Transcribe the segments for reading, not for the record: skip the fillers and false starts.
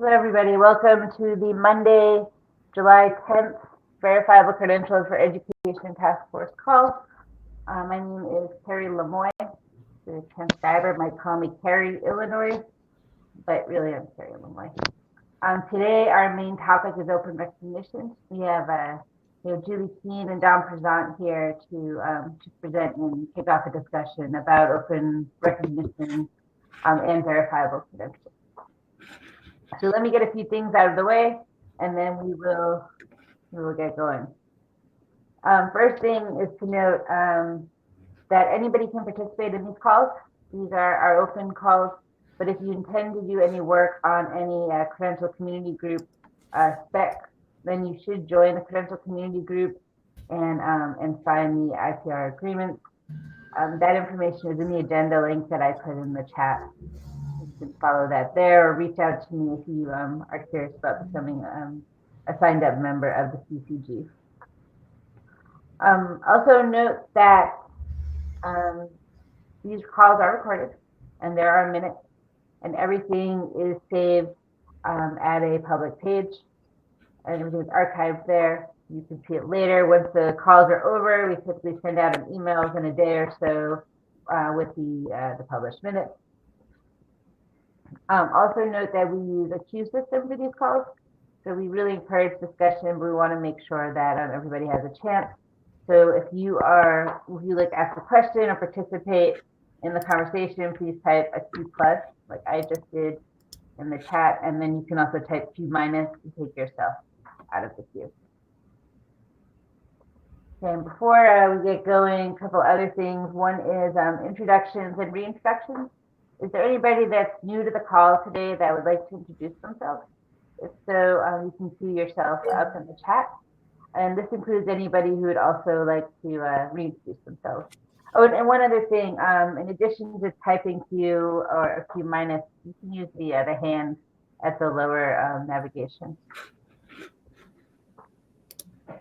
Hello, everybody. Welcome to the Monday, July 10th Verifiable Credentials for Education Task Force call. My name is Kerry Lamoy. The transcriber might call me Kerry, Illinois, but really I'm Kerry Lamoy. Today, our main topic is open recognition. We have Julie Keene and Don Present here to present and kick off a discussion about open recognition and verifiable credentials. So let me get a few things out of the way, and then we will get going. First thing is to note that anybody can participate in these calls. These are our open calls, but if you intend to do any work on any credential community group spec, then you should join the credential community group and sign the IPR agreement. That information is in the agenda link that I put in the chat. You can follow that there, or reach out to me if you are curious about becoming a signed up member of the CCG. Also note that these calls are recorded and there are minutes, and everything is saved at a public page, and everything is archived there. You can see it later. Once the calls are over, we typically send out an email in a day or so with the published minutes. Also note that we use a queue system for these calls, so we really encourage discussion, but we want to make sure that everybody has a chance. So if you like ask a question or participate in the conversation, please type a Q plus, like I just did in the chat, and then you can also type Q minus to take yourself out of the queue. Okay, and before we get going, a couple other things. One is introductions and reintroductions. Is there anybody that's new to the call today that would like to introduce themselves? If so, you can see yourself up in the chat. And this includes anybody who would also like to reintroduce themselves. Oh, and one other thing, in addition to typing Q or Q minus, you can use the hand at the lower navigation.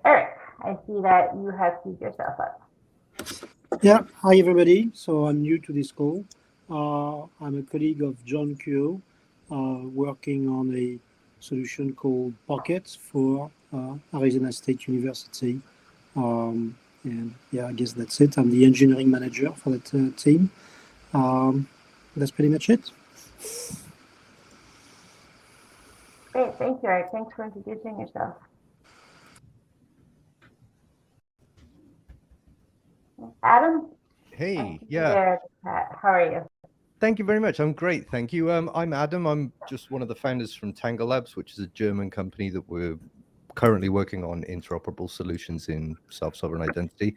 Eric, I see that you have queued yourself up. Yeah, hi everybody. So I'm new to this call. I'm a colleague of John Kuo, working on a solution called Pockets for Arizona State University. And yeah, I guess that's it. I'm the engineering manager for that team. That's pretty much it. Great, thank you, Eric. Thanks for introducing yourself. Adam? Hey, yeah. How are you? Thank you very much. I'm great, thank you. I'm Adam. I'm just one of the founders from Tangle Labs, which is a German company that we're currently working on interoperable solutions in self-sovereign identity.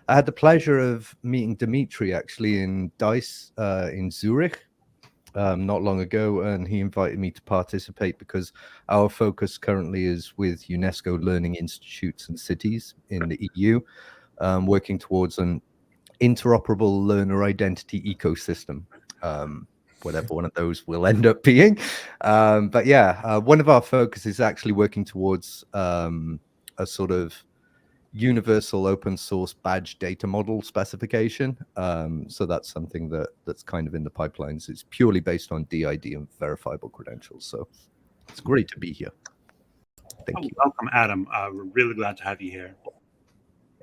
I had the pleasure of meeting Dimitri actually in DICE in Zurich not long ago, and he invited me to participate because our focus currently is with UNESCO learning institutes and cities in the EU, working towards an interoperable learner identity ecosystem, whatever one of those will end up being. But yeah, one of our focus is actually working towards a sort of universal open source badge data model specification. So that's something that's kind of in the pipelines. It's purely based on DID and verifiable credentials. So it's great to be here. Thank you. Welcome, Adam. We're really glad to have you here.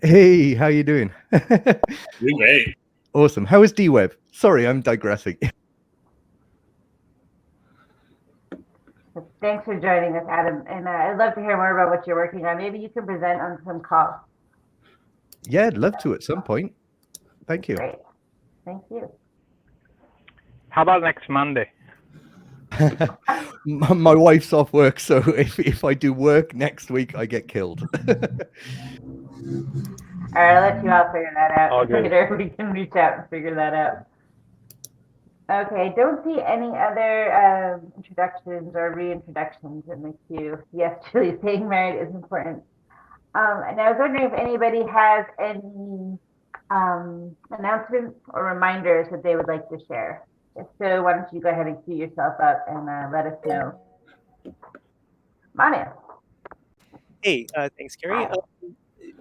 Hey, how you doing? Doing great. Awesome. How is DWeb? Sorry, I'm digressing. Thanks for joining us, Adam. And I'd love to hear more about what you're working on. Maybe you can present on some calls. Yeah, I'd love to at some point. Thank you. Great. Thank you. How about next Monday? My wife's off work, so if I do work next week, I get killed. All right, I'll let you all figure that out. Okay. Later, we can reach out and figure that out. Okay, don't see any other introductions or reintroductions in the queue. Yes, Julie, staying married is important. And I was wondering if anybody has any announcements or reminders that they would like to share. If so, why don't you go ahead and queue yourself up and let us know. Manu. Hey, thanks, Kerry.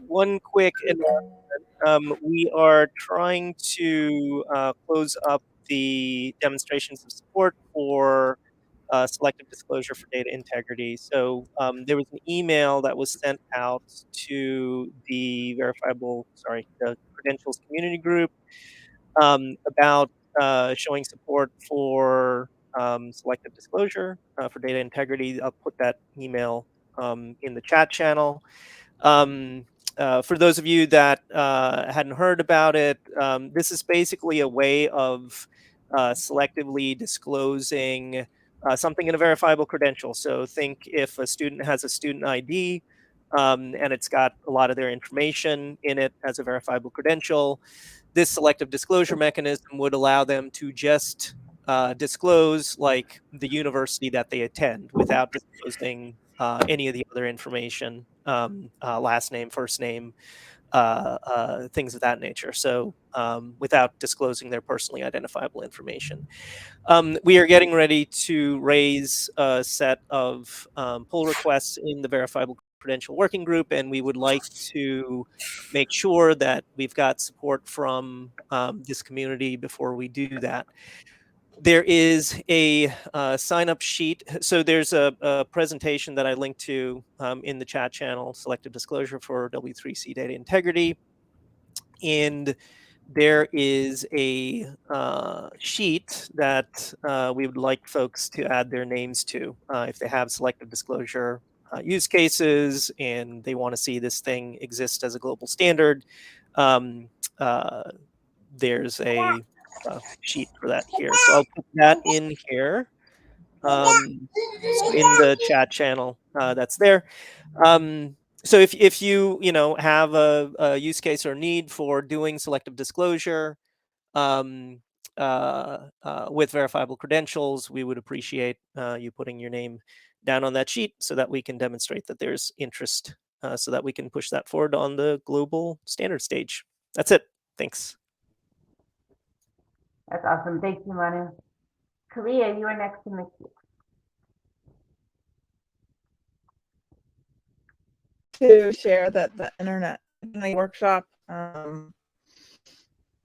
One quick announcement. We are trying to close up the demonstrations of support for selective disclosure for data integrity. So there was an email that was sent out to the the credentials community group about showing support for selective disclosure for data integrity. I'll put that email in the chat channel. For those of you that hadn't heard about it, this is basically a way of selectively disclosing something in a verifiable credential. So think if a student has a student ID and it's got a lot of their information in it as a verifiable credential, this selective disclosure mechanism would allow them to just disclose like the university that they attend without disclosing any of the other information, last name, first name, things of that nature. So without disclosing their personally identifiable information. We are getting ready to raise a set of pull requests in the verifiable credential working group, and we would like to make sure that we've got support from this community before we do that. There is a sign-up sheet. So there's a presentation that I linked to in the chat channel, Selective Disclosure for W3C Data Integrity. And there is a sheet that we would like folks to add their names to if they have selective disclosure use cases and they want to see this thing exist as a global standard. There's a sheet for that here. So I'll put that in here. So in the chat channel that's there. So if you have a use case or need for doing selective disclosure with verifiable credentials, we would appreciate you putting your name down on that sheet so that we can demonstrate that there's interest, so that we can push that forward on the global standard stage. That's it. Thanks. That's awesome. Thank you, Manu. Kalia, you are next in the queue. To share that the internet workshop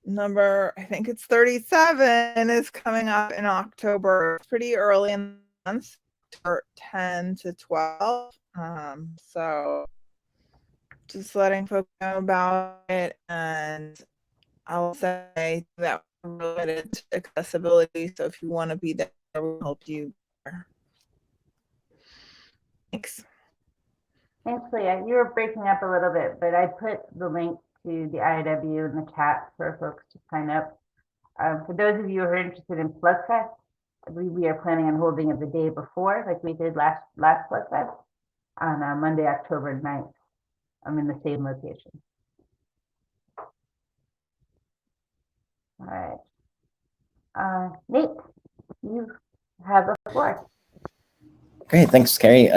number, I think it's 37, is coming up in October. It's pretty early in the month, 10 to 12. So just letting folks know about it, and I'll say that we're related to accessibility. So if you want to be there, we'll help you there. Thanks. Thanks, Leah. You were breaking up a little bit, but I put the link to the IW in the chat for folks to sign up. For those of you who are interested in Plugfest, I believe we are planning on holding it the day before, like we did last Plugfest, on Monday, October 9th. I'm in the same location. All right. Nate, you have the floor. Great, thanks, Kerry.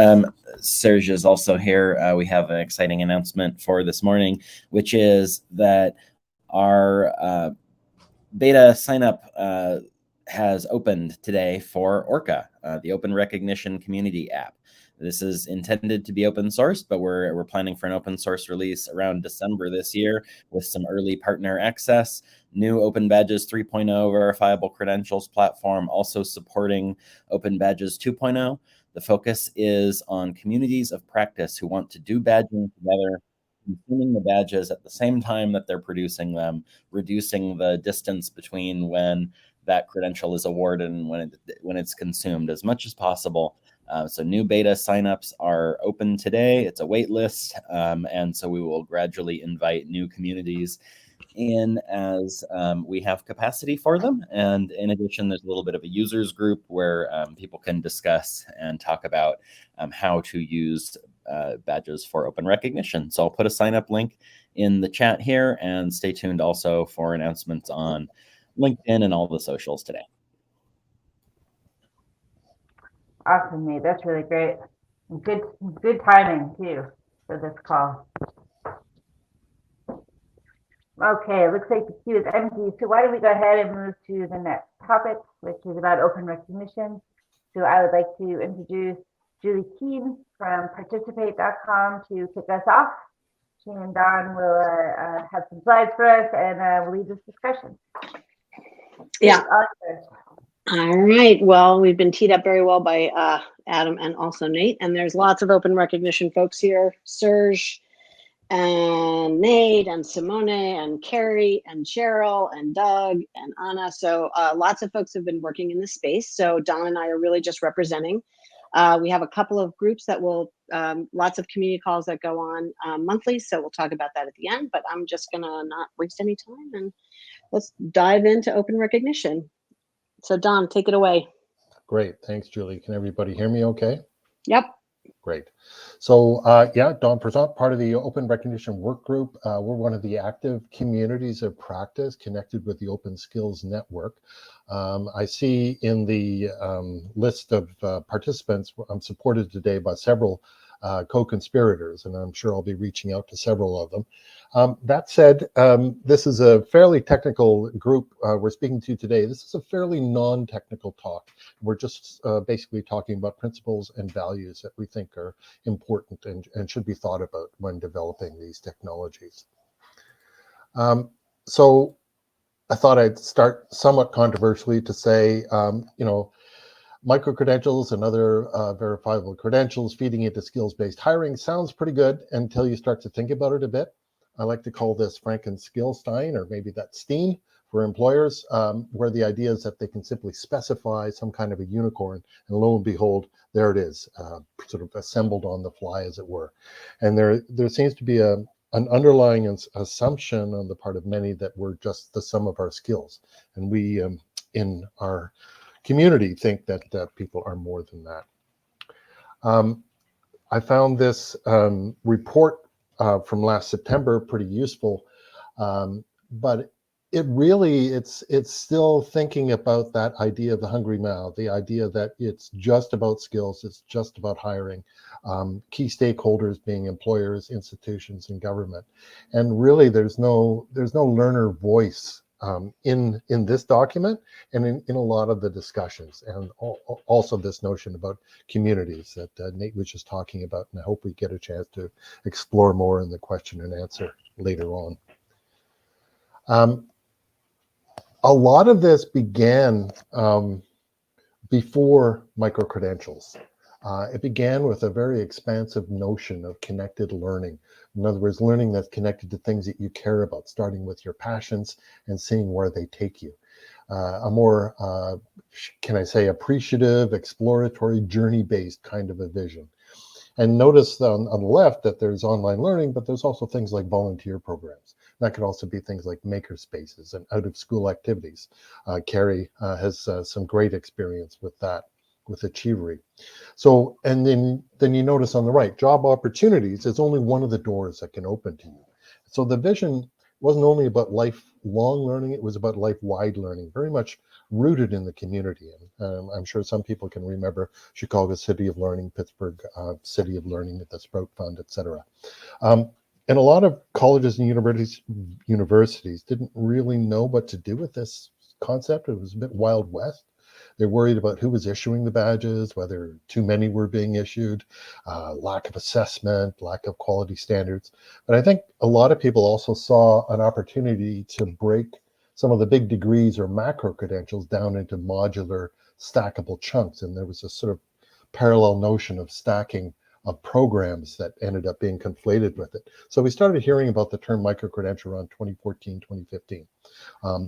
Serge is also here. We have an exciting announcement for this morning, which is that our beta sign-up has opened today for Orca, the Open Recognition Community app. This is intended to be open source, but we're planning for an open source release around December this year with some early partner access, new Open Badges 3.0 verifiable credentials platform, also supporting Open Badges 2.0. The focus is on communities of practice who want to do badging together, consuming the badges at the same time that they're producing them, reducing the distance between when that credential is awarded and when it's consumed as much as possible. So new beta signups are open today. It's a wait list, and so we will gradually invite new communities in as we have capacity for them. And in addition, there's a little bit of a users group where people can discuss and talk about how to use badges for open recognition. So I'll put a sign up link in the chat here, and stay tuned also for announcements on LinkedIn and all the socials today. Awesome, Nate. That's really great. And good timing too for this call. Okay, it looks like the queue is empty. So why don't we go ahead and move to the next topic, which is about open recognition. So I would like to introduce Julie Keene from participate.com to kick us off. Keene and Don will have some slides for us and we'll lead this discussion. Yeah. All right. Well, we've been teed up very well by Adam and also Nate, and there's lots of open recognition folks here. Serge and Nate and Simone and Kerry and Cheryl and Doug and Anna. So lots of folks have been working in this space. So Don and I are really just representing. We have a couple of groups that will, lots of community calls that go on monthly. So we'll talk about that at the end, but I'm just gonna not waste any time and let's dive into open recognition. So Don, take it away. Great. Thanks, Julie. Can everybody hear me okay? Yep. Great. So yeah, Don Prezant, part of the Open Recognition Work Group. We're one of the active communities of practice connected with the Open Skills Network. I see in the list of participants, I'm supported today by several co-conspirators, and I'm sure I'll be reaching out to several of them. That said, this is a fairly technical group we're speaking to today. This is a fairly non-technical talk. We're just basically talking about principles and values that we think are important and should be thought about when developing these technologies. So I thought I'd start somewhat controversially to say, you know, micro-credentials and other verifiable credentials feeding into skills-based hiring sounds pretty good until you start to think about it a bit. I like to call this Frankenskillstein, or maybe that's Steen for employers, where the idea is that they can simply specify some kind of a unicorn, and lo and behold, there it is, sort of assembled on the fly, as it were. And there seems to be an underlying assumption on the part of many that we're just the sum of our skills. And we, in our community, think that people are more than that. I found this report from last September pretty useful, but it really, it's still thinking about that idea of the hungry mouth, the idea that it's just about skills, it's just about hiring, key stakeholders being employers, institutions, and government. And really, there's no learner voice in this document and in a lot of the discussions, and also this notion about communities that Nate was just talking about, and I hope we get a chance to explore more in the question and answer later on. A lot of this began before micro-credentials. It began with a very expansive notion of connected learning. In other words, learning that's connected to things that you care about, starting with your passions and seeing where they take you. A more, can I say, appreciative, exploratory, journey-based kind of a vision. And notice on the left that there's online learning, but there's also things like volunteer programs. That could also be things like maker spaces and out-of-school activities. Kerry has some great experience with that, with Achievery. So, and then you notice on the right, job opportunities is only one of the doors that can open to you. So the vision wasn't only about lifelong learning, it was about life-wide learning, very much rooted in the community. And I'm sure some people can remember Chicago City of Learning, Pittsburgh City of Learning at the Sprout Fund, etc. And a lot of colleges and universities didn't really know what to do with this concept. It was a bit Wild West. They're worried about who was issuing the badges, whether too many were being issued, lack of assessment, lack of quality standards. But I think a lot of people also saw an opportunity to break some of the big degrees or macro credentials down into modular, stackable chunks. And there was a sort of parallel notion of stacking of programs that ended up being conflated with it. So we started hearing about the term micro-credential around 2014, 2015,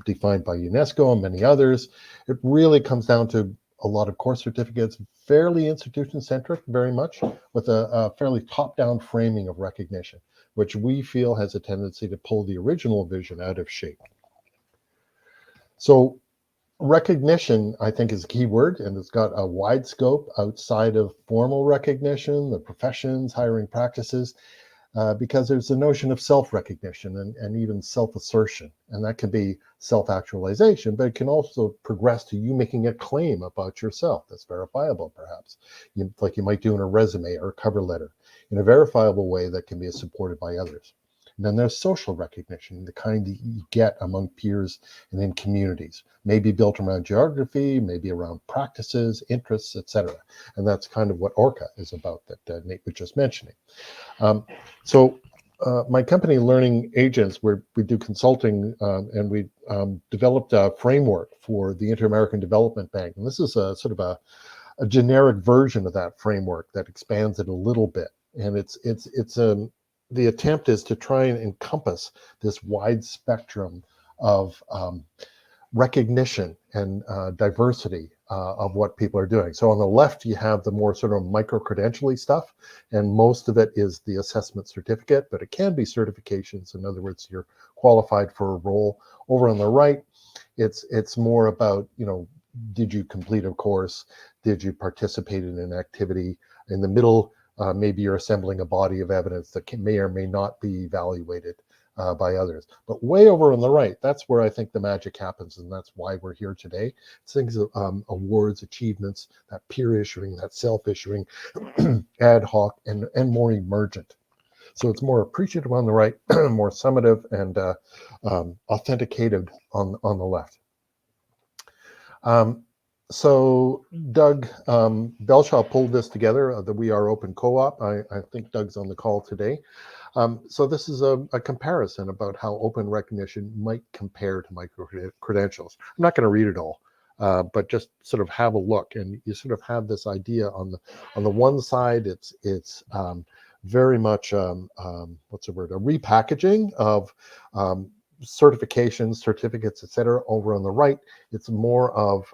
defined by UNESCO and many others. It really comes down to a lot of course certificates, fairly institution-centric, very much, with a fairly top-down framing of recognition, which we feel has a tendency to pull the original vision out of shape. So recognition, I think, is a key word, and it's got a wide scope outside of formal recognition, the professions, hiring practices, because there's a notion of self-recognition and even self-assertion, and that can be self-actualization, but it can also progress to you making a claim about yourself that's verifiable, perhaps, like you might do in a resume or a cover letter, in a verifiable way that can be supported by others. And then there's social recognition, the kind that you get among peers and in communities, maybe built around geography, maybe around practices, interests, etc. And that's kind of what ORCA is about that Nate was just mentioning. So my company, Learning Agents, where we do consulting, and we developed a framework for the Inter-American Development Bank. And this is a sort of a generic version of that framework that expands it a little bit. And the attempt is to try and encompass this wide spectrum of recognition and diversity of what people are doing. So on the left, you have the more sort of micro-credentially stuff, and most of it is the assessment certificate, but it can be certifications. In other words, you're qualified for a role. Over on the right, it's more about, did you complete a course? Did you participate in an activity? In the middle, maybe you're assembling a body of evidence that may or may not be evaluated by others. But way over on the right, that's where I think the magic happens, and that's why we're here today. It's things of awards, achievements, that peer issuing, that self-issuing, ad hoc, and more emergent. So it's more appreciative on the right, more summative and authenticated on the left. So Doug Belshaw pulled this together, the We Are Open Co-op. I think Doug's on the call today. So this is a comparison about how open recognition might compare to micro-credentials. I'm not going to read it all, but just sort of have a look, and you sort of have this idea on the one side. It's very much what's the word? A repackaging of certifications, certificates, etc. Over on the right, it's more of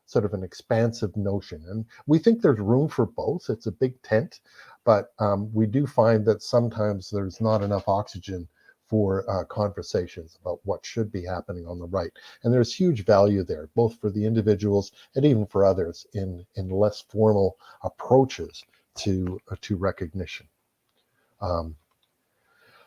sort of an expansive notion, and we think there's room for both. It's a big tent, but we do find that sometimes there's not enough oxygen for conversations about what should be happening on the right, and there's huge value there, both for the individuals and even for others in less formal approaches to recognition.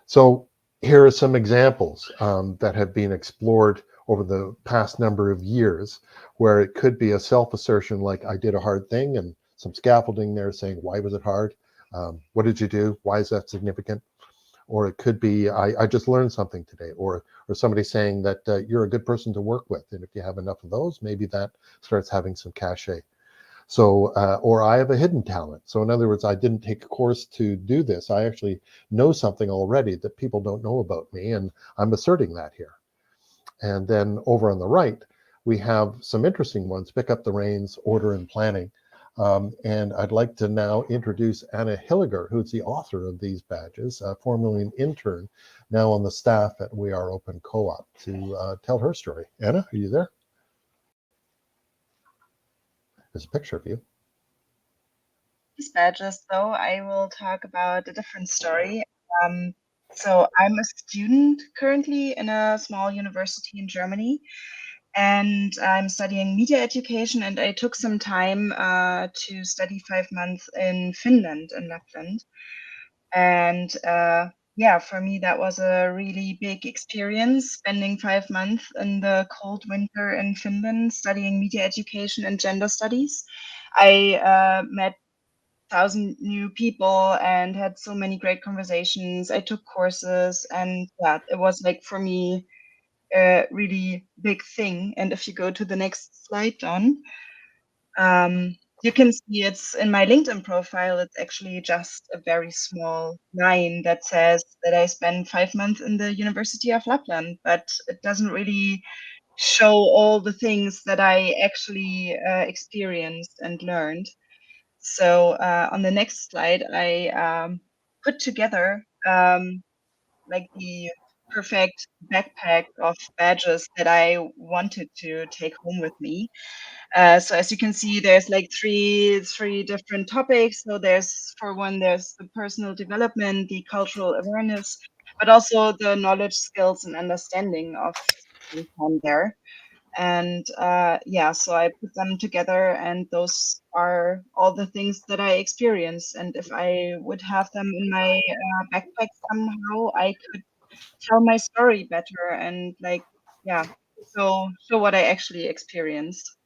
So here are some examples that have been explored over the past number of years, where it could be a self-assertion like, I did a hard thing, and some scaffolding there saying, why was it hard? What did you do? Why is that significant? Or it could be, I just learned something today, or somebody saying that you're a good person to work with. And if you have enough of those, maybe that starts having some cachet. So, or I have a hidden talent. So in other words, I didn't take a course to do this. I actually know something already that people don't know about me, and I'm asserting that here. And then over on the right, we have some interesting ones: pick up the reins, order and planning. And I'd like to now introduce Anna Hiliger, who's the author of these badges, formerly an intern, now on the staff at We Are Open Co-op, to tell her story. Anna, are you there? There's a picture of you. These badges, though, I will talk about a different story. So I'm a student currently in a small university in Germany, and I'm studying media education, and I took some time to study 5 months in Finland, in Lapland. And yeah, for me, that was a really big experience, spending 5 months in the cold winter in Finland studying media education and gender studies. I met 1,000 new people and had so many great conversations. I took courses, and yeah, it was like for me a really big thing. And if you go to the next slide, John, you can see it's in my LinkedIn profile. It's actually just a very small line that says that I spent 5 months in the University of Lapland, but it doesn't really show all the things that I actually experienced and learned. So on the next slide, I put together like the perfect backpack of badges that I wanted to take home with me. So as you can see, there's like three different topics. So there's, for one, there's the personal development, the cultural awareness, but also the knowledge, skills, and understanding of on there. And yeah, so I put them together, and those are all the things that I experienced. And if I would have them in my backpack somehow, I could tell my story better and like, yeah, show what I actually experienced.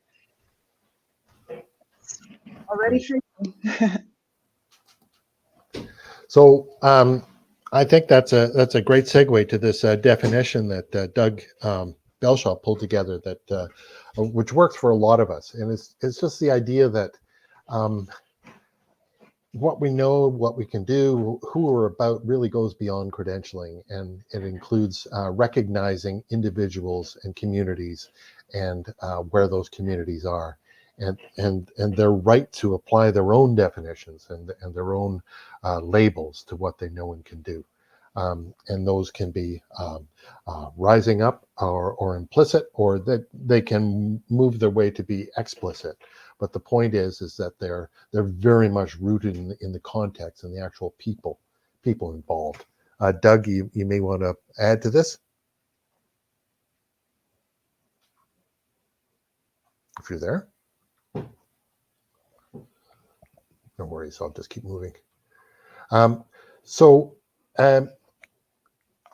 Already for you. So I think that's a great segue to this definition that Doug Belshaw pulled together, that which works for a lot of us, and it's just the idea that what we know, what we can do, who we're about really goes beyond credentialing, and it includes recognizing individuals and communities and where those communities are, and their right to apply their own definitions and their own labels to what they know and can do. And those can be rising up or implicit, or that they can move their way to be explicit. But the point is that they're very much rooted in the context and the actual people involved. Doug, you may want to add to this, if you're there. No worries, I'll just keep moving.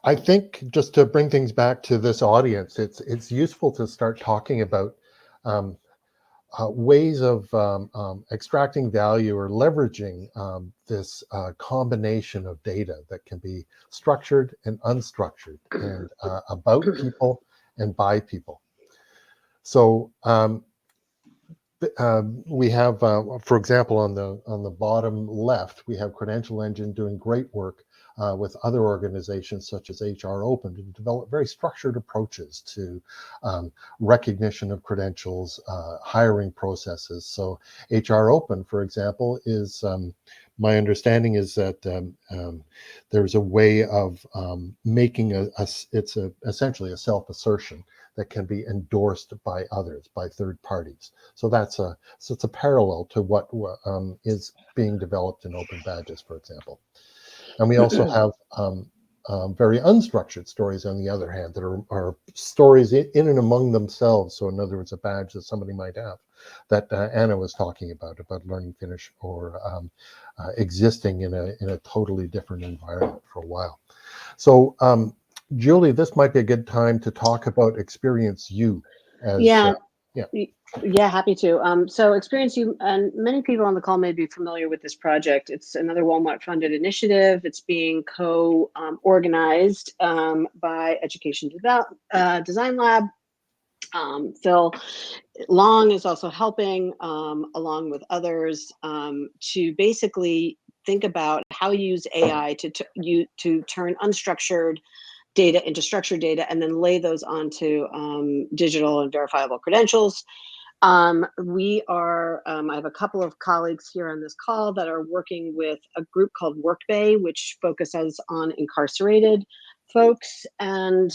I think just to bring things back to this audience, it's useful to start talking about ways of extracting value or leveraging this combination of data that can be structured and unstructured, and about people and by people. So we have, for example, on the bottom left, we have Credential Engine doing great work with other organizations such as HR Open to develop very structured approaches to recognition of credentials, hiring processes. So HR Open, for example, is my understanding is that there's a way of making it's essentially a self-assertion that can be endorsed by others, by third parties. So it's a parallel to what is being developed in Open Badges, for example. And we also have very unstructured stories, on the other hand, that are stories in and among themselves. So in other words, a badge that somebody might have, that Anna was talking about Learning Finnish, or existing in a totally different environment for a while. So Julie, this might be a good time to talk about Experience U. Yeah, happy to. So Experience U, and many people on the call may be familiar with this project. It's another Walmart-funded initiative. It's being co-organized by Education Design Lab. Phil Long is also helping, along with others, to basically think about how you use AI to turn unstructured data into structured data, and then lay those onto digital and verifiable credentials. I have a couple of colleagues here on this call that are working with a group called Workbay, which focuses on incarcerated folks, and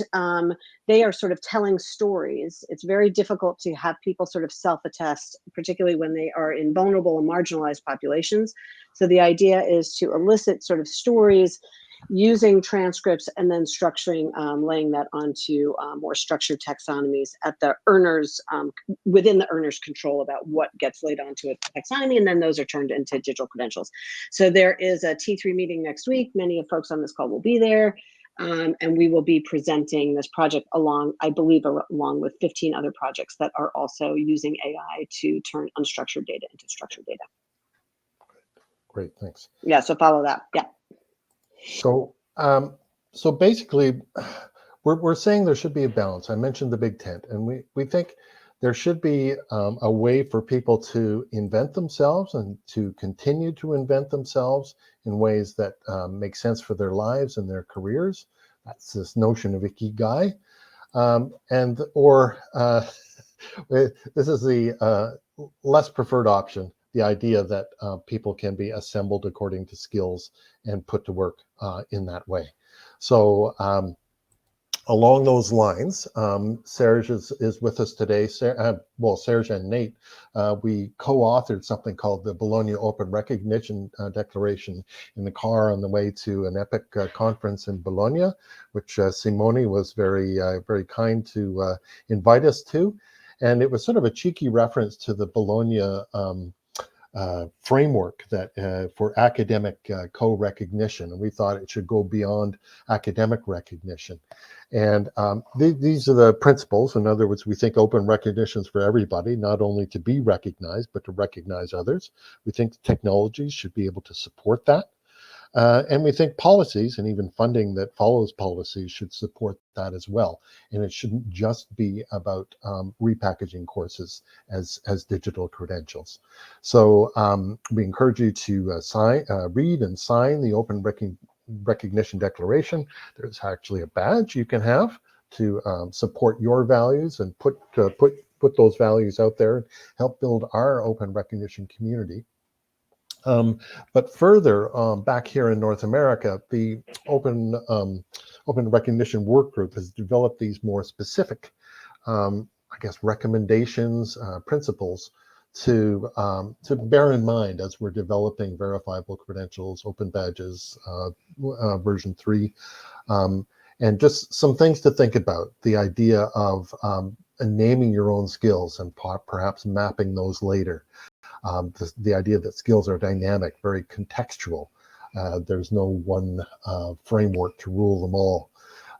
they are sort of telling stories. It's very difficult to have people sort of self-attest, particularly when they are in vulnerable and marginalized populations. So the idea is to elicit sort of stories using transcripts, and then structuring, laying that onto more structured taxonomies at the earners, within the earner's control about what gets laid onto a taxonomy, and then those are turned into digital credentials. So there is a T3 meeting next week. Many of folks on this call will be there, and we will be presenting this project I believe, along with 15 other projects that are also using AI to turn unstructured data into structured data. Great, thanks. Yeah, so follow that. Yeah. So basically, we're saying there should be a balance. I mentioned the big tent, and we think there should be a way for people to invent themselves and to continue to invent themselves in ways that make sense for their lives and their careers. That's this notion of ikigai, this is the less preferred option. The idea that people can be assembled according to skills and put to work in that way. So along those lines, Serge is with us today. Serge and Nate, we co-authored something called the Bologna Open Recognition Declaration in the car on the way to an EPIC conference in Bologna, which Simone was very kind to invite us to. And it was sort of a cheeky reference to the Bologna framework that for academic co-recognition, and we thought it should go beyond academic recognition. And these are the principles. In other words, we think open recognition is for everybody, not only to be recognized, but to recognize others. We think technologies should be able to support that. And we think policies and even funding that follows policies should support that as well. And it shouldn't just be about repackaging courses as digital credentials. So we encourage you to read and sign the Open Recognition Declaration. There's actually a badge you can have to support your values and put those values out there and help build our open recognition community. But further, back here in North America, the Open Recognition Work Group has developed these more specific, I guess, recommendations, principles to bear in mind as we're developing verifiable credentials, open badges, version 3, and just some things to think about. The idea of naming your own skills and perhaps mapping those later. The idea that skills are dynamic, very contextual. There's no one framework to rule them all.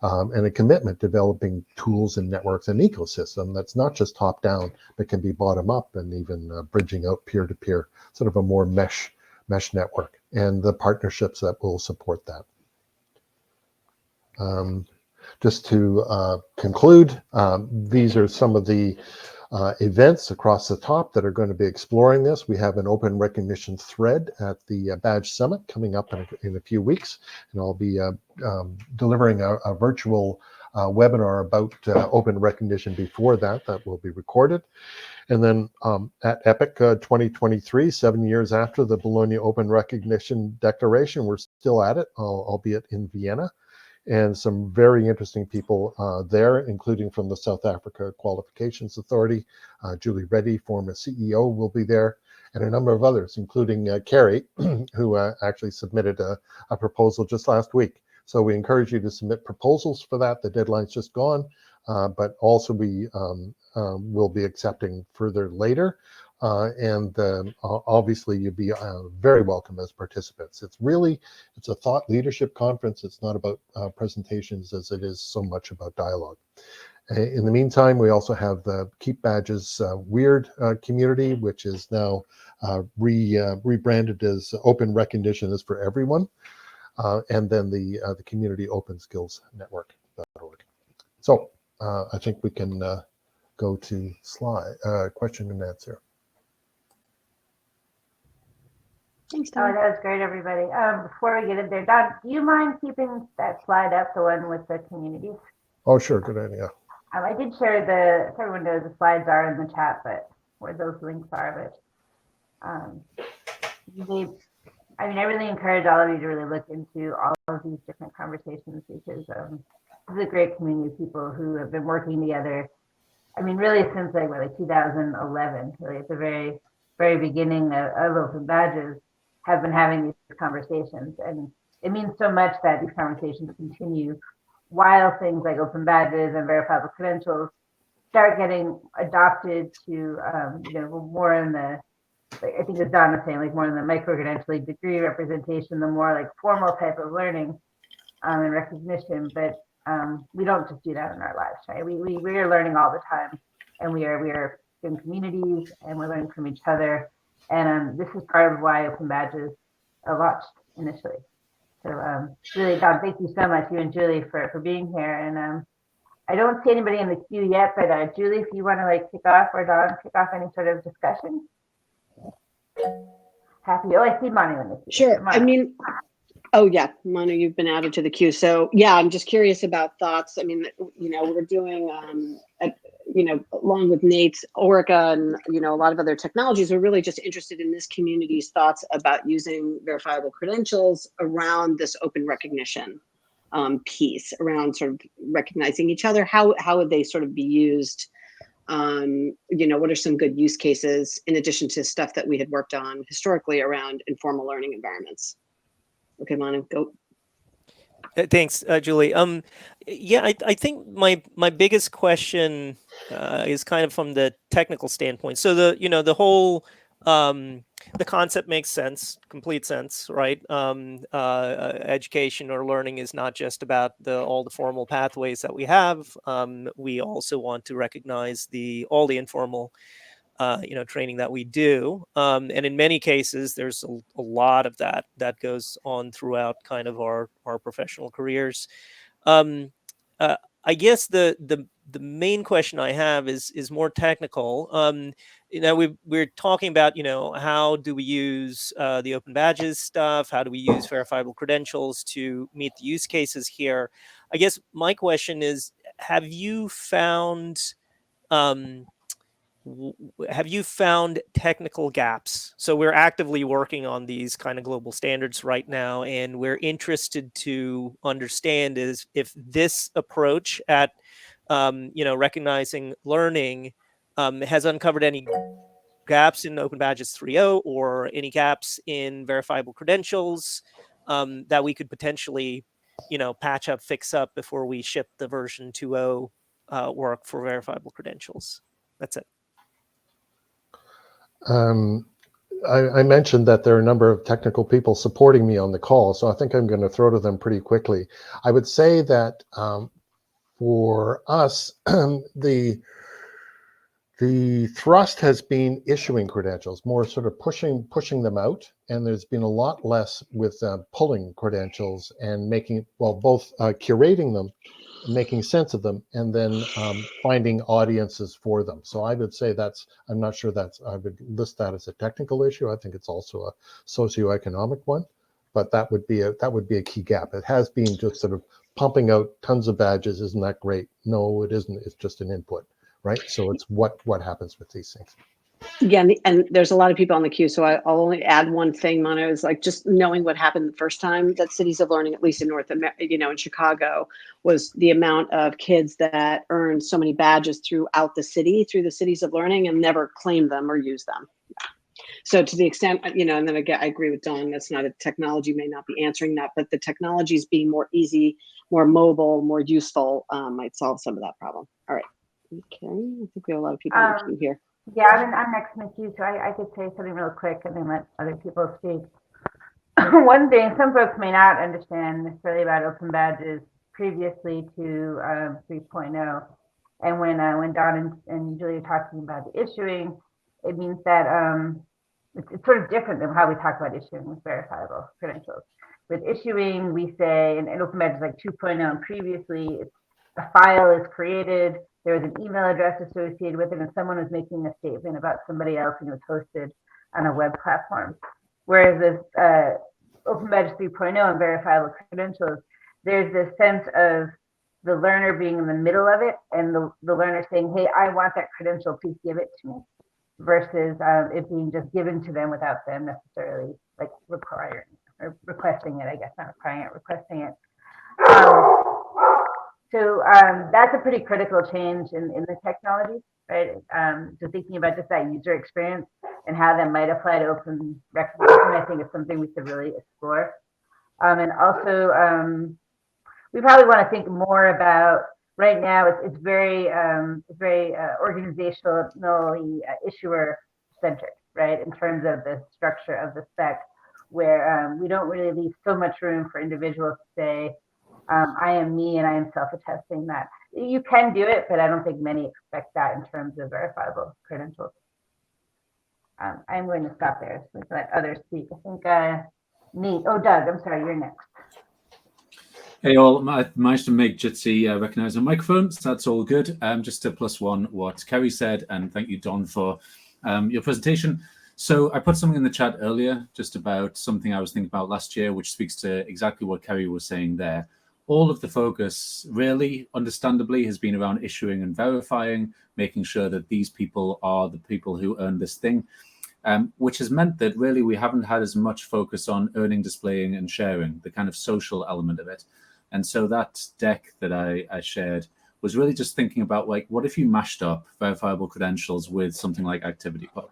And a commitment developing tools and networks and ecosystem that's not just top down, but can be bottom up and even bridging out peer to peer, sort of a more mesh network, and the partnerships that will support that. Just to conclude, these are some of the events across the top that are going to be exploring this. We have an open recognition thread at the Badge Summit coming up in a few weeks, and I'll be delivering a virtual webinar about open recognition before that will be recorded. And then at EPIC 2023, 7 years after the Bologna Open Recognition Declaration, we're still at it, albeit in Vienna. And some very interesting people there, including from the South Africa Qualifications Authority. Julie Reddy, former CEO, will be there, and a number of others, including Kerry, who actually submitted a proposal just last week. So we encourage you to submit proposals for that. The deadline's just gone, but also we will be accepting further later. And obviously you'd be very welcome as participants. It's a thought leadership conference. It's not about presentations as it is so much about dialogue. In the meantime, we also have the Keep Badges Weird community, which is now rebranded as Open Recognition is for Everyone. And then the Community Open Skills Network.org. So I think we can go to slide question and answer. Thanks, Oh, Don. that was great, everybody. Before we get in there, Don, do you mind keeping that slide up, the one with the communities? Oh, sure, good idea. I did share if everyone knows the slides are in the chat, but where those links are, but I really encourage all of you to really look into all of these different conversations, because this is a great community of people who have been working together. Really since like 2011, really at the very, very beginning of Open Badges, have been having these conversations, and it means so much that these conversations continue while things like Open Badges and verifiable credentials start getting adopted to, more in the, I think as Don was saying, like more in the micro-credentialing degree representation, the more like formal type of learning and recognition. But we don't just do that in our lives, right? We are learning all the time, and we are in communities, and we're learning from each other. And this is part of why Open Badges launched initially. So really, Don, thank you so much, you and Julie, for being here. And I don't see anybody in the queue yet, but Julie, if you want to kick off, or Don, kick off any sort of discussion. Happy. Oh, I see Manu in the queue. Sure. Oh yeah, Manu, you've been added to the queue. So yeah, I'm just curious about thoughts. We're doing, along with Nate's Orica and, a lot of other technologies, we're really just interested in this community's thoughts about using verifiable credentials around this open recognition piece, around sort of recognizing each other. How would they sort of be used? What are some good use cases in addition to stuff that we had worked on historically around informal learning environments? Okay, Manu, go. Thanks, Julie. I think my biggest question is kind of from the technical standpoint. So the whole the concept makes sense, complete sense, right? Education or learning is not just about all the formal pathways that we have. We also want to recognize all the informal training that we do. And in many cases, there's a lot of that goes on throughout kind of our professional careers. I guess the main question I have is more technical. We're talking about, how do we use the open badges stuff? How do we use verifiable credentials to meet the use cases here? I guess my question is, have you found technical gaps? So we're actively working on these kind of global standards right now, and we're interested to understand is if this approach at recognizing learning has uncovered any gaps in Open Badges 3.0 or any gaps in verifiable credentials that we could potentially patch up, fix up before we ship the version 2.0 work for verifiable credentials. That's it. I mentioned that there are a number of technical people supporting me on the call, so I think I'm going to throw to them pretty quickly. I would say that for us, the thrust has been issuing credentials, more sort of pushing them out, and there's been a lot less with pulling credentials and making, both curating them, making sense of them, and then finding audiences for them. So I would say I'm not sure I would list that as a technical issue. I think it's also a socioeconomic one, but that would be a key gap. It has been just sort of pumping out tons of badges. Isn't that great? No, it isn't. It's just an input, right? So it's what happens with these things. Yeah, and there's a lot of people on the queue, so I'll only add one thing, Mono, is like just knowing what happened the first time that Cities of Learning, at least in North America, in Chicago, was the amount of kids that earned so many badges throughout the city, through the Cities of Learning, and never claimed them or used them. So to the extent, and then again, I agree with Don, that's not a technology may not be answering that, but the technologies being more easy, more mobile, more useful might solve some of that problem. All right. Okay, I think we have a lot of people on the queue here. Yeah, I'm next in the queue, so I could say something real quick and then let other people speak. One thing some folks may not understand necessarily about open badges previously to 3.0, and when Don and Julie are talking about the issuing, it means that it's sort of different than how we talk about issuing with verifiable credentials. With issuing, we say, and open badges like 2.0 and previously, a file is created, there was an email address associated with it, and someone was making a statement about somebody else, and it was hosted on a web platform. Whereas this Open Badges 3.0 and verifiable credentials, there's this sense of the learner being in the middle of it, and the learner saying, hey, I want that credential, please give it to me, versus it being just given to them without them necessarily like requiring or requesting it, I guess, not requiring it, requesting it. So that's a pretty critical change in the technology, right? So thinking about just that user experience and how that might apply to open recognition, I think is something we should really explore. And also, we probably want to think more about, right now, it's very organizationally issuer centric, right? In terms of the structure of the spec, where we don't really leave so much room for individuals to say, I am me and I am self-attesting that. You can do it, but I don't think many expect that in terms of verifiable credentials. I'm going to stop there so let others speak. I think Nate, Doug, I'm sorry, you're next. Hey all, I managed to make Jitsi recognize the microphone, so that's all good. Just to +1 what Kerry said, and thank you, Don, for your presentation. So I put something in the chat earlier just about something I was thinking about last year, which speaks to exactly what Kerry was saying there. All of the focus really, understandably, has been around issuing and verifying, making sure that these people are the people who earn this thing, which has meant that really we haven't had as much focus on earning, displaying, and sharing, the kind of social element of it. And so that deck that I shared was really just thinking about, like, what if you mashed up verifiable credentials with something like ActivityPub?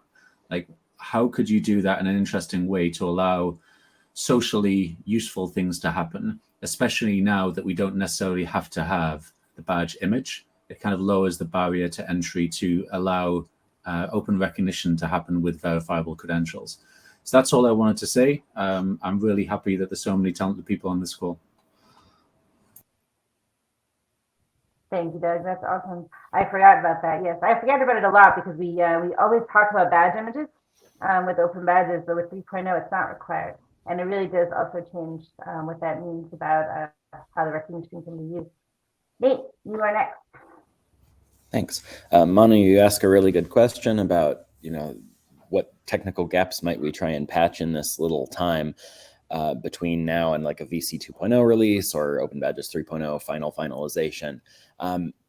Like, how could you do that in an interesting way to allow socially useful things to happen, especially now that we don't necessarily have to have the badge image? It kind of lowers the barrier to entry to allow open recognition to happen with verifiable credentials. So that's all I wanted to say. I'm really happy that there's so many talented people on this call. Thank you, Doug. That's awesome. I forgot about that. Yes, I forget about it a lot because we always talk about badge images with open badges, but with 3.0 it's not required, and it really does also change what that means about how the recognition can be used. Nate, you are next. Thanks. Manu, you ask a really good question about, what technical gaps might we try and patch in this little time between now and like a VC 2.0 release or Open Badges 3.0 finalization.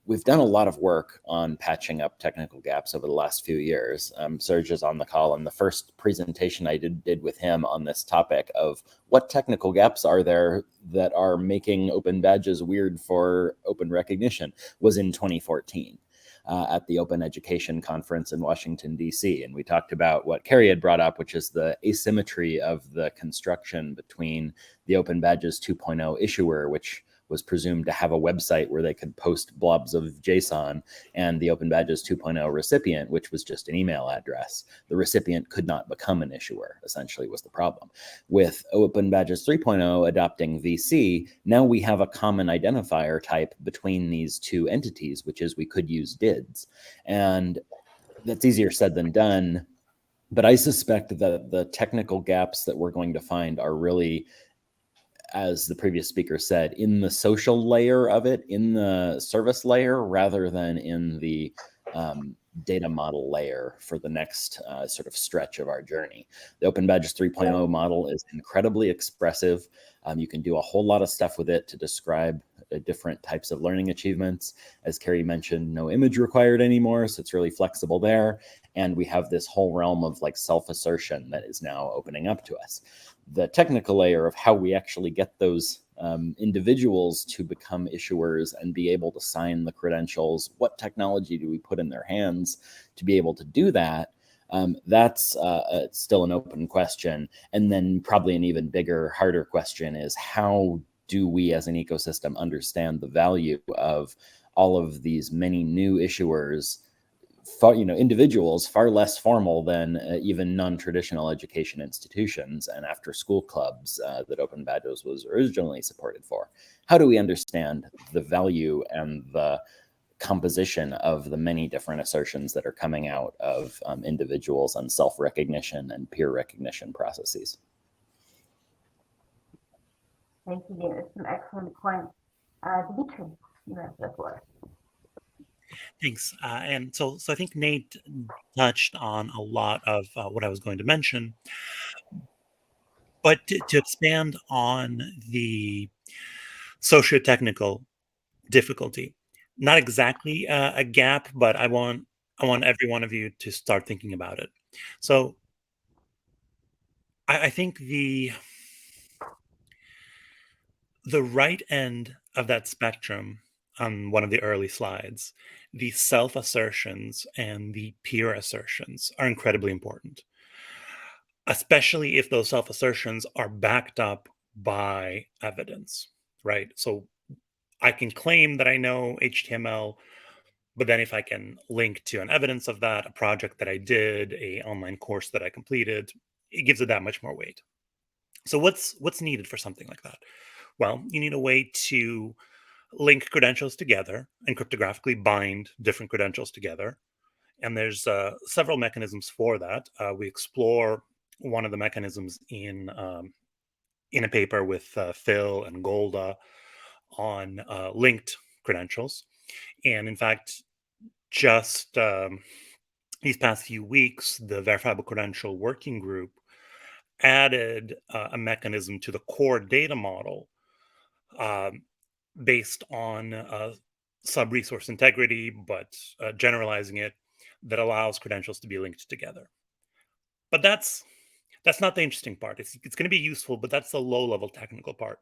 We've done a lot of work on patching up technical gaps over the last few years. Serge is on the call, and the first presentation I did with him on this topic of what technical gaps are there that are making Open Badges weird for open recognition was in 2014. At the Open Education Conference in Washington, D.C. And we talked about what Kerry had brought up, which is the asymmetry of the construction between the Open Badges 2.0 issuer, which was presumed to have a website where they could post blobs of JSON, and the Open Badges 2.0 recipient, which was just an email address. The recipient could not become an issuer, essentially was the problem. With Open Badges 3.0 adopting VC, now we have a common identifier type between these two entities, which is we could use DIDs. And that's easier said than done, but I suspect that the technical gaps that we're going to find are really, as the previous speaker said, in the social layer of it, in the service layer, rather than in the data model layer for the next sort of stretch of our journey. The Open Badges 3.0 model is incredibly expressive. You can do a whole lot of stuff with it to describe different types of learning achievements. As Kerry mentioned, no image required anymore, so it's really flexible there. And we have this whole realm of like self-assertion that is now opening up to us. The technical layer of how we actually get those individuals to become issuers and be able to sign the credentials, what technology do we put in their hands to be able to do that? That's still an open question. And then probably an even bigger, harder question is how do we as an ecosystem understand the value of all of these many new issuers, individuals far less formal than even non-traditional education institutions and after-school clubs that Open Badges was originally supported for. How do we understand the value and the composition of the many different assertions that are coming out of individuals on self-recognition and peer recognition processes? Thank you, Nate. That's an excellent point. Dimitri, you have the floor. Thanks. And so I think Nate touched on a lot of what I was going to mention. But to expand on the socio-technical difficulty, not exactly a gap, but I want every one of you to start thinking about it. So I think the right end of that spectrum on one of the early slides, the self-assertions and the peer assertions are incredibly important, especially if those self-assertions are backed up by evidence, right? So I can claim that I know HTML, but then if I can link to an evidence of that, a project that I did, a online course that I completed, it gives it that much more weight. So what's needed for something like that? Well, you need a way to link credentials together and cryptographically bind different credentials together. And there's several mechanisms for that. We explore one of the mechanisms in a paper with Phil and Golda on linked credentials. And in fact, just these past few weeks, the verifiable credential working group added a mechanism to the core data model based on sub-resource integrity, but generalizing it, that allows credentials to be linked together. But that's not the interesting part. It's going to be useful, but that's the low-level technical part.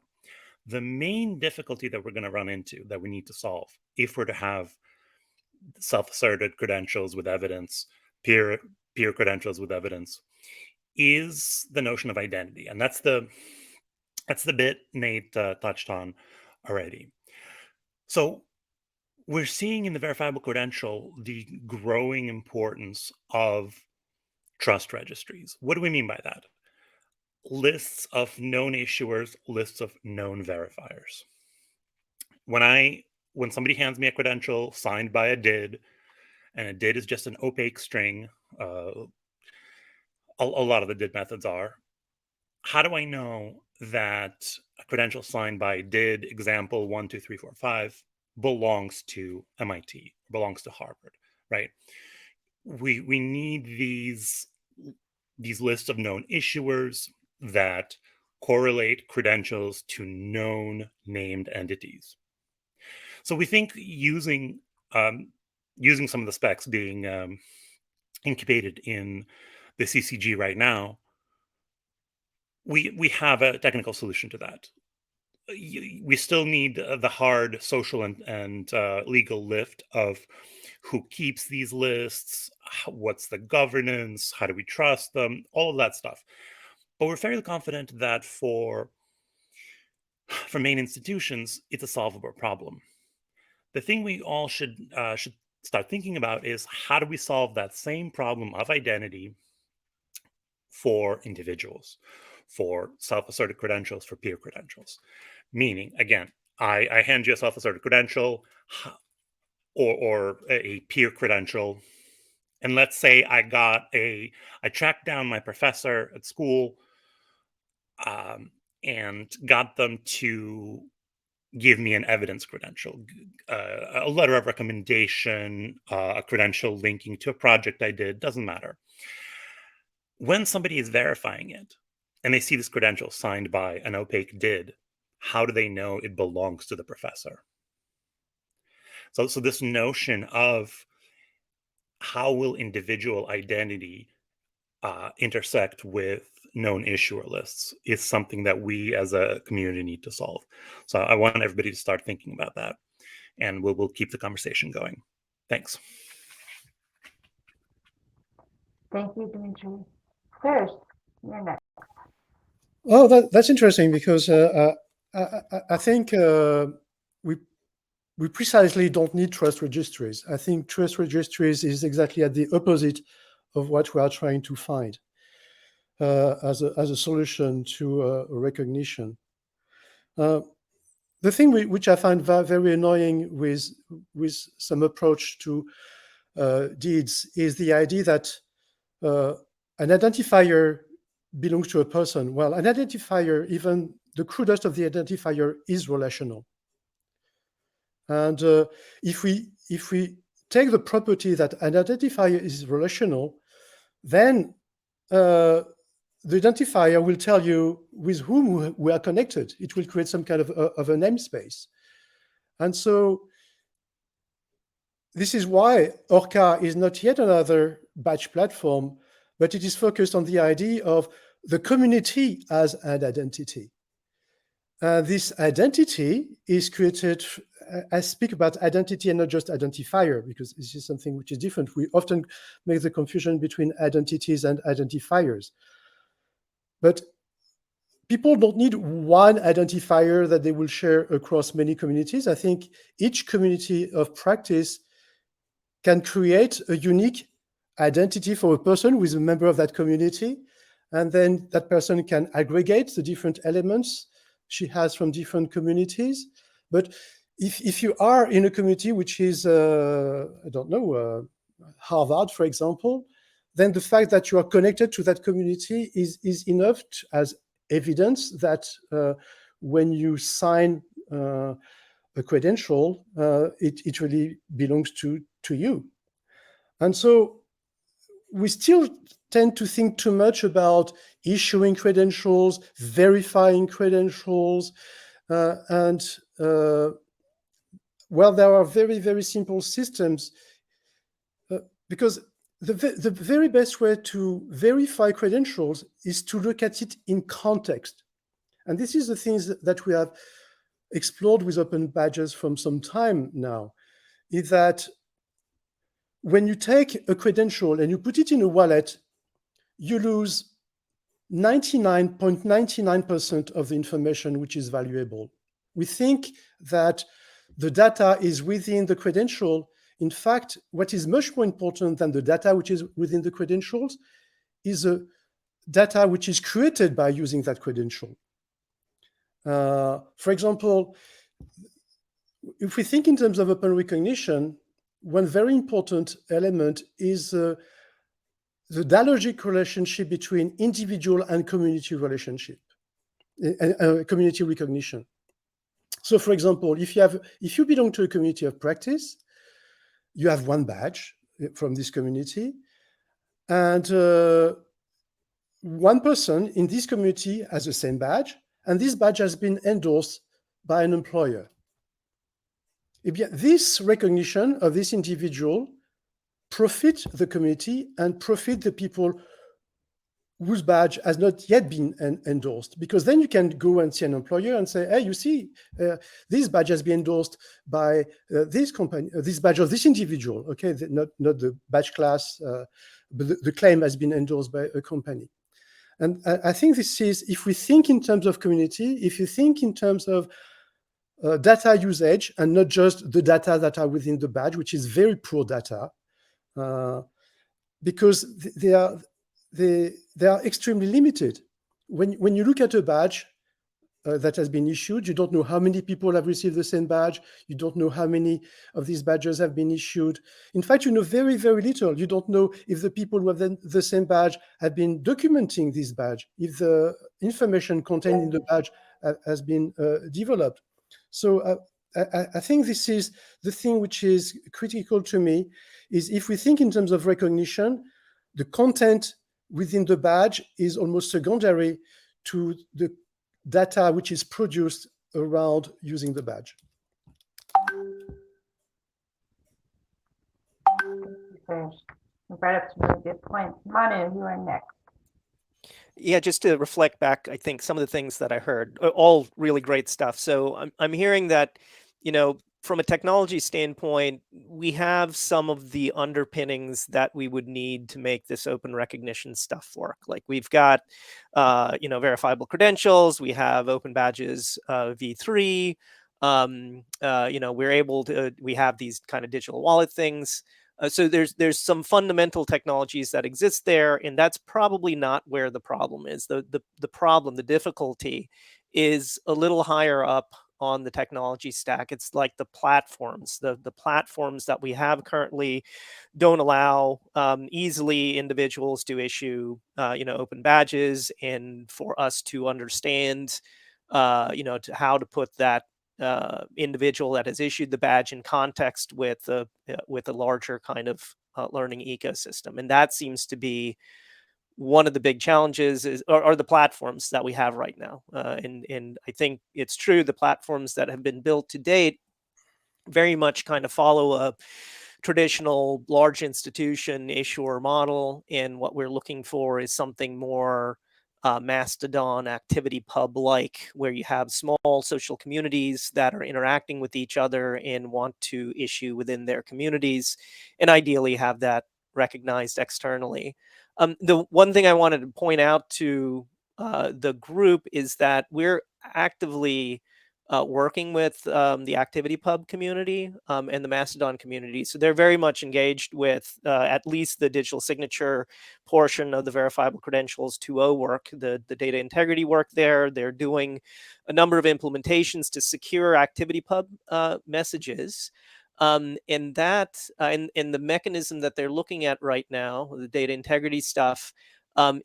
The main difficulty that we're going to run into, that we need to solve, if we're to have self-asserted credentials with evidence, peer credentials with evidence, is the notion of identity. And that's the bit Nate touched on already. So we're seeing in the verifiable credential the growing importance of trust registries. What do we mean by that? Lists of known issuers, lists of known verifiers. When I when somebody hands me a credential signed by a DID, and a DID is just an opaque string, a lot of the DID methods are, how do I know that a credential signed by DID example 1, 2, 3, 4, 5 belongs to MIT, belongs to Harvard, right? We need these lists of known issuers that correlate credentials to known named entities. So we think using some of the specs being incubated in the CCG right now, we have a technical solution to that. We still need the hard social and legal lift of who keeps these lists, what's the governance, how do we trust them, all of that stuff. But we're fairly confident that for main institutions, it's a solvable problem. The thing we all should start thinking about is how do we solve that same problem of identity for individuals, for self-asserted credentials, for peer credentials. Meaning, again, I hand you a self-asserted credential or a peer credential, and let's say I tracked down my professor at school and got them to give me an evidence credential, a letter of recommendation, a credential linking to a project I did, doesn't matter. When somebody is verifying it and they see this credential signed by an opaque DID, how do they know it belongs to the professor? So this notion of how will individual identity intersect with known issuer lists is something that we as a community need to solve. So I want everybody to start thinking about that, and we'll keep the conversation going. Thanks. Thank you, Dimitri. Serge, you're next. Oh, that's interesting because I think we precisely don't need trust registries. I think trust registries is exactly at the opposite of what we are trying to find as a solution to recognition. The thing which I find very annoying with some approach to DIDs is the idea that an identifier belongs to a person. Well, an identifier, even the crudest of the identifier, is relational. And if we take the property that an identifier is relational, then the identifier will tell you with whom we are connected. It will create some kind of a namespace. And so this is why ORCA is not yet another batch platform, but it is focused on the idea of the community as an identity. This identity is created, I speak about identity and not just identifier, because this is something which is different. We often make the confusion between identities and identifiers. But people don't need one identifier that they will share across many communities. I think each community of practice can create a unique identity for a person who is a member of that community. And then that person can aggregate the different elements she has from different communities. But if you are in a community which is, I don't know, Harvard, for example, then the fact that you are connected to that community is enough as evidence that when you sign a credential, it really belongs to you. And so we still tend to think too much about issuing credentials, verifying credentials, and well, there are very, very simple systems because the very best way to verify credentials is to look at it in context. And this is the things that we have explored with open badges from some time now, is that when you take a credential and you put it in a wallet, you lose 99.99% of the information which is valuable. We think that the data is within the credential. In fact, what is much more important than the data which is within the credentials is the data which is created by using that credential. For example, if we think in terms of open recognition, one very important element is the dialogic relationship between individual and community relationship, community recognition. So, for example, if you belong to a community of practice, you have one badge from this community, and one person in this community has the same badge, and this badge has been endorsed by an employer. This recognition of this individual profit the community and profit the people whose badge has not yet been endorsed, because then you can go and see an employer and say, hey, you see, this badge has been endorsed by this company, this badge of this individual, okay, not the badge class, but the claim has been endorsed by a company. And I think this is, if we think in terms of community, if you think in terms of data usage and not just the data that are within the badge, which is very poor data, because they are extremely limited. When you look at a badge that has been issued, you don't know how many people have received the same badge. You don't know how many of these badges have been issued. In fact, you know very, very little. You don't know if the people who have the same badge have been documenting this badge, if the information contained in the badge has been developed. So I think this is the thing which is critical to me, is if we think in terms of recognition, the content within the badge is almost secondary to the data which is produced around using the badge. Serge, you brought up some really good points. Manu, you are next. Yeah, just to reflect back, I think some of the things that I heard, all really great stuff. So I'm hearing that, from a technology standpoint, we have some of the underpinnings that we would need to make this open recognition stuff work. Like we've got, verifiable credentials, we have open badges v3, we're able to, we have these kind of digital wallet things. So there's some fundamental technologies that exist there, and that's probably not where the problem is. The problem, the difficulty, is a little higher up on the technology stack. It's like the platforms. The platforms that we have currently don't allow easily individuals to issue open badges, and for us to understand how to put that individual that has issued the badge in context with a larger kind of learning ecosystem. And that seems to be one of the big challenges are the platforms that we have right now. And I think it's true, the platforms that have been built to date very much kind of follow a traditional large institution issuer model. And what we're looking for is something more Mastodon activity pub like, where you have small social communities that are interacting with each other and want to issue within their communities, and ideally have that recognized externally. The one thing I wanted to point out to the group is that we're actively working with the Activity Pub community and the Mastodon community. So they're very much engaged with at least the digital signature portion of the verifiable credentials 2.0 work, the data integrity work there. They're doing a number of implementations to secure Activity Pub messages. And that and the mechanism that they're looking at right now, the data integrity stuff,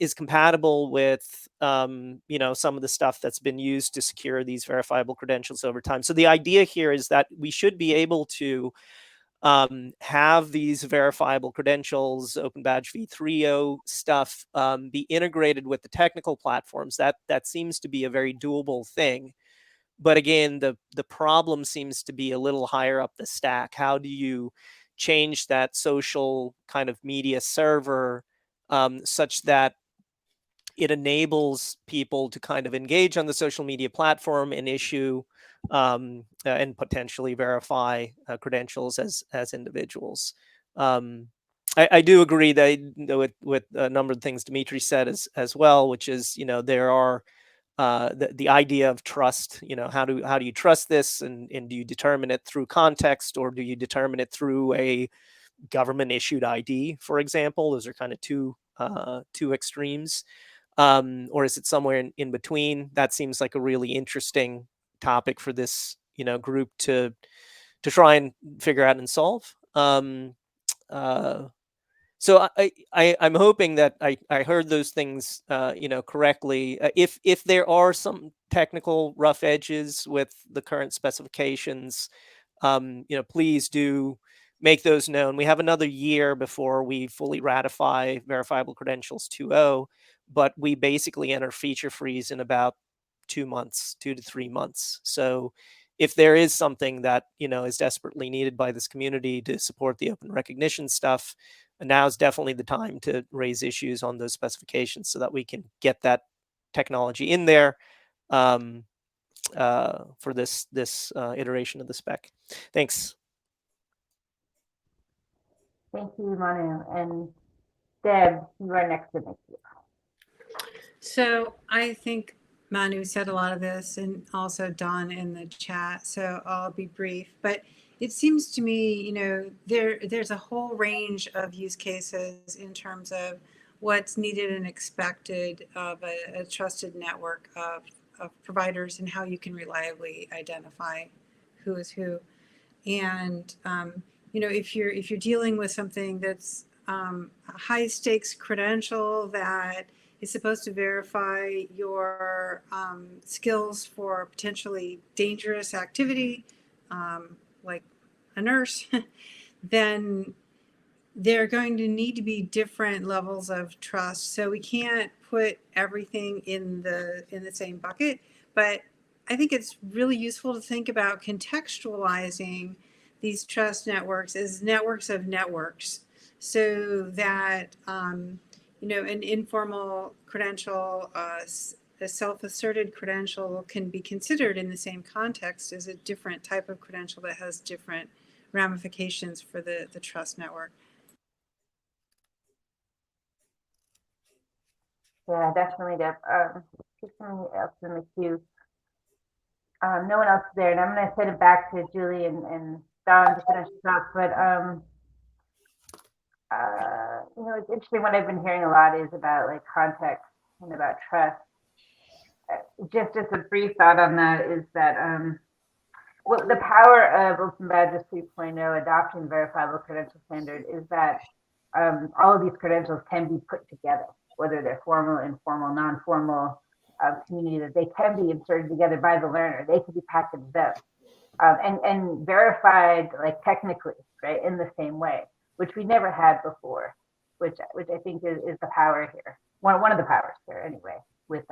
is compatible with some of the stuff that's been used to secure these verifiable credentials over time. So the idea here is that we should be able to have these verifiable credentials, Open Badge v3.0 stuff, be integrated with the technical platforms. That seems to be a very doable thing. But again, the problem seems to be a little higher up the stack. How do you change that social kind of media server such that it enables people to kind of engage on the social media platform and issue and potentially verify credentials as individuals? I do agree that with a number of things Dimitri said as well, which is, there are the idea of trust. How do you trust this, and do you determine it through context, or do you determine it through a government issued ID, for example? Those are kind of two extremes. Or is it somewhere in between? That seems like a really interesting topic for this group to try and figure out and solve. So I'm hoping that I heard those things correctly. If there are some technical rough edges with the current specifications, please do make those known. We have another year before we fully ratify verifiable credentials 2.0, but we basically enter feature freeze in about 2 months, 2 to 3 months. So if there is something that is desperately needed by this community to support the open recognition stuff, now is definitely the time to raise issues on those specifications so that we can get that technology in there for this iteration of the spec. Thanks. Thank you, Manu. And Deb, you are next to Nikki. So I think Manu said a lot of this, and also Don in the chat, so I'll be brief. But it seems to me, there's a whole range of use cases in terms of what's needed and expected of a trusted network of providers and how you can reliably identify who is who. And if you're dealing with something that's a high stakes credential that is supposed to verify your skills for potentially dangerous activity, like a nurse, then there are going to need to be different levels of trust. So we can't put everything in the same bucket, but I think it's really useful to think about contextualizing these trust networks as networks of networks, so that an informal credential, a self-asserted credential can be considered in the same context as a different type of credential that has different ramifications for the trust network. Yeah, definitely, Deb. Just something else in the queue. No one else is there, and I'm going to send it back to Julie and Don to finish this up. But it's interesting. What I've been hearing a lot is about like context and about trust. Just a brief thought on that is that what the power of Open Badges 3.0 adopting verifiable credential standard is that all of these credentials can be put together, whether they're formal, informal, non-formal community, that they can be inserted together by the learner. They can be packaged up and verified like technically, right, in the same way, which we never had before, which I think is the power here. One of the powers here, anyway, with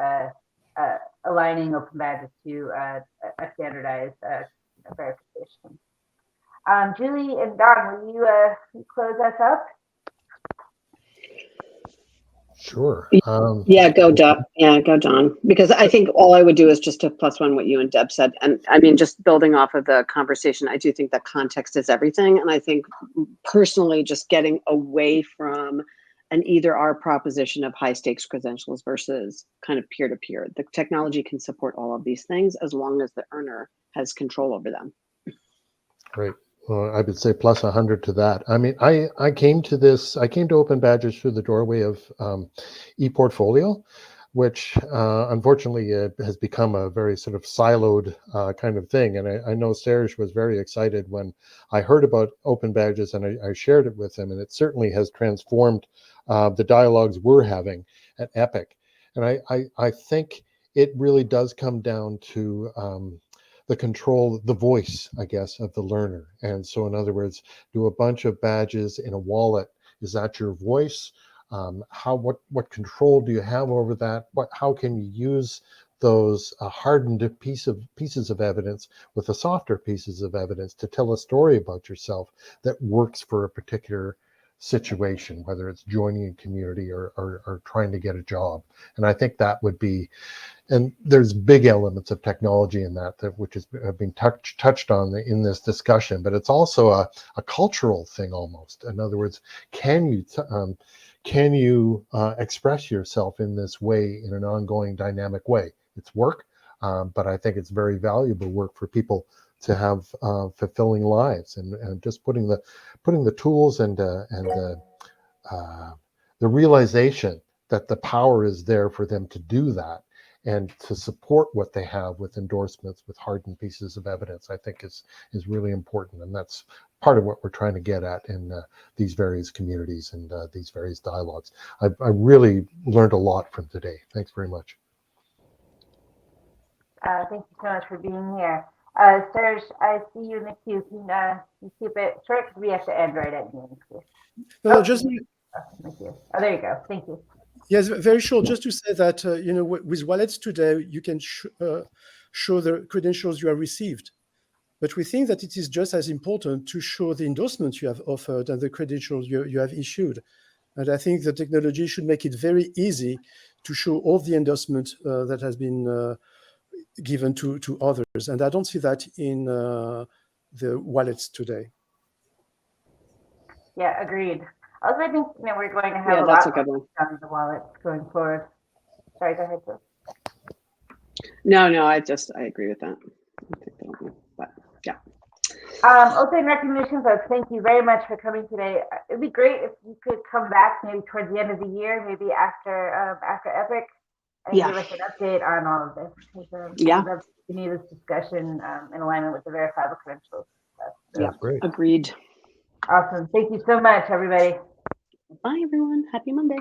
aligning Open Badges to a standardized verification. Julie and Don, will you close us up? Sure. Yeah, go Don. Yeah, go Don. Because I think all I would do is just to plus one what you and Deb said. And I mean, just building off of the conversation, I do think that context is everything. And I think personally, just getting away from an either or proposition of high stakes credentials versus kind of peer to peer. The technology can support all of these things as long as the earner has control over them. Great. Well, I would say plus 100 to that. I mean, I came to Open Badges through the doorway of ePortfolio, which unfortunately has become a very sort of siloed kind of thing. And I know Serge was very excited when I heard about Open Badges, and I shared it with him, and it certainly has transformed the dialogues we're having at Epic. And I think it really does come down to the control, the voice, I guess, of the learner. And so in other words, do a bunch of badges in a wallet. Is that your voice? What control do you have over that? How can you use those hardened pieces of evidence with the softer pieces of evidence to tell a story about yourself that works for a particular situation, whether it's joining a community or trying to get a job? And I think that would be, and there's big elements of technology in that which has been touched on in this discussion, but it's also a cultural thing almost. In other words, can you express yourself in this way in an ongoing dynamic way? It's work, but I think it's very valuable work for people to have fulfilling lives, and just putting the tools and the realization that the power is there for them to do that. and to support what they have with endorsements, with hardened pieces of evidence, I think is really important. And that's part of what we're trying to get at in these various communities and these various dialogues. I really learned a lot from today. Thanks very much. Thank you so much for being here. Serge, I see you in the queue. Can you keep it short? Because we have to end right at noon. No, just Oh, there you go. Thank you. yes, very short. Just to say that you know, with wallets today, you can show the credentials you have received, but we think that it is just as important to show the endorsements you have offered and the credentials you have issued. And I think the technology should make it very easy to show all the endorsement that has been given to others. And I don't see that in the wallets today. Yeah, agreed. Also, I think we're going to have a that's lot a good one. on the wallets going forward. Sorry, go ahead, Jill. No, I agree with that. But yeah. Also, in recognition, folks, thank you very much for coming today. It'd be great if you could come back maybe towards the end of the year, maybe after Epic, and give us an update on all of this. Yeah. We'd love to continue this discussion in alignment with the verifiable credentials. So, Yeah, great. Agreed. Awesome. Thank you so much, everybody. Bye, everyone. Happy Monday.